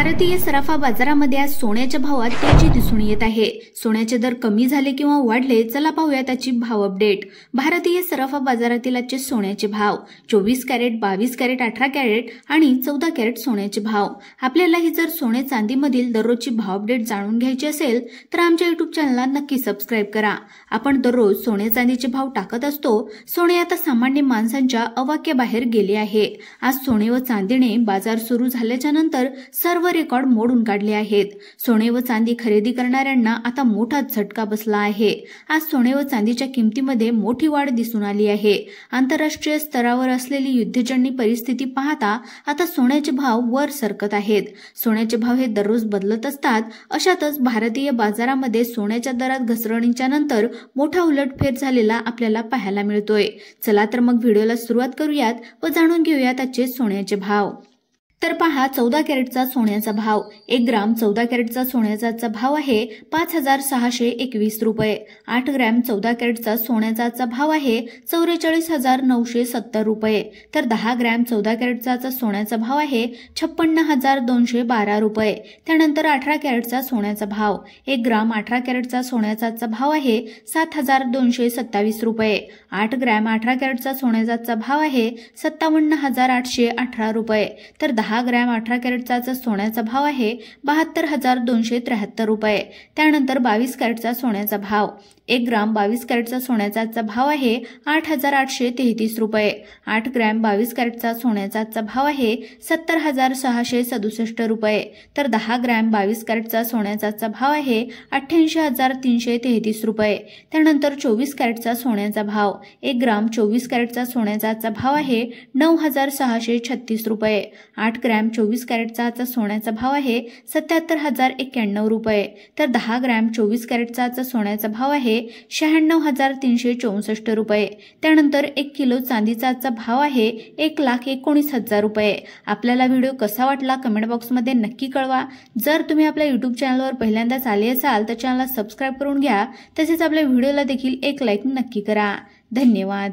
भारतीय सराफा बाजारामध्ये आज सोन्याच्या भावात तेजी दिसून येत आहे। सोन्याचे दर कमी झाले किंवा वाढले, चला पाहूया त्याची भाव अपडेट। भारतीय सराफा बाजारातील आजचे सोन्याचे भाव 24 कॅरेट, 22 कॅरेट, 18 कॅरेट आणि 14 कॅरेट सोन्याचे भाव। आपल्यालाही जर सोने चांदीमधील दररोजची भाव अपडेट जाणून घ्यायची असेल तर आमच्या YouTube चॅनलला नक्की सबस्क्राइब करा। आपण दररोज सोने चांदीचे भाव टाकत असतो। सोने आता सामान्य माणसांच्या अवाक्याबाहेर गेले आहे। आज सोने व चांदीने बाजार सुरू झाल्याच्या नंतर सर्व रेकॉर्ड मोडून काढले आहेत। सोने व चांदी खरेदी करणाऱ्यांना आता मोठा झटका बसला आहे। आज सोने व चांदीच्या किमतीमध्ये मोठी वाढ दिसून आली आहे। आंतरराष्ट्रीय स्तरावर असलेली युद्धजन्य परिस्थिती पाहता आता सोन्याचे भाव वर सरकत आहेत। सोन्याचे भाव हे दररोज बदलत असतात। अशातच भारतीय बाजारामध्ये सोन्याच्या दरात घसरणीच्या नंतर मोठा उलटफेर झालेला आपल्याला पाहायला मिळतोय। चला तर मग व्हिडिओला सुरुवात करूयात व जाणून घेऊयात आजचे सोन्याचे भाव। तर पहा 14 कॅरेटचा सोन्याचा भाव। 1 ग्राम 14 कॅरेटचा सोन्याचा भाव आहे 5621 रुपये। 8 ग्रॅम 14 कॅरेटचा सोन्याचा भाव आहे 44970 रुपये। तर 10 ग्रॅम 14 कॅरेटचा सोन्याचा भाव आहे 56212 रुपये। त्यानंतर 18 कॅरेटचा सोन्याचा भाव। 1 ग्राम 18 कॅरेटचा सोन्याचा भाव आहे 7227 रुपये। 8 ग्रॅम 18 कॅरेटचा सोन्याचा भाव आहे 57818 रुपये। तर 10 ग्रॅम 18 कॅरेटचा सोन्याचा भाव आहे 72273 रुपये। त्यानंतर 22 कॅरेटचा सोन्याचा भाव। 1 ग्राम 22 कॅरेटचा सोन्याचा भाव आहे 8833 रुपये। 8 ग्रॅम 22 कॅरेटचा सोन्याचा भाव आहे 70667 रुपये। तर 10 ग्रॅम 22 कॅरेटचा सोन्याचा भाव आहे 88333 रुपये। त्यानंतर 24 कॅरेटचा सोन्याचा भाव। 1 ग्राम 24 कॅरेटचा सोन्याचा भाव आहे 9636 रुपये। 8 ग्रॅम 24 कॅरेटचा सोन्याचा भाव आहे 77091 रुपये। तर 10 ग्रॅम 24 कॅरेटचा सोन्याचा भाव आहे 96364 रुपये। त्यानंतर 1 किलो चांदीचा भाव आहे 1,19,000 रुपये। आपल्याला व्हिडिओ कसा वाटला कमेंट बॉक्समध्ये नक्की कळवा। जर तुम्ही आपल्या YouTube चॅनलवर पहिल्यांदाच आले असाल तर चॅनलला सबस्क्राइब करून घ्या। तसेच आपल्या व्हिडिओला देखील एक लाईक नक्की करा। धन्यवाद।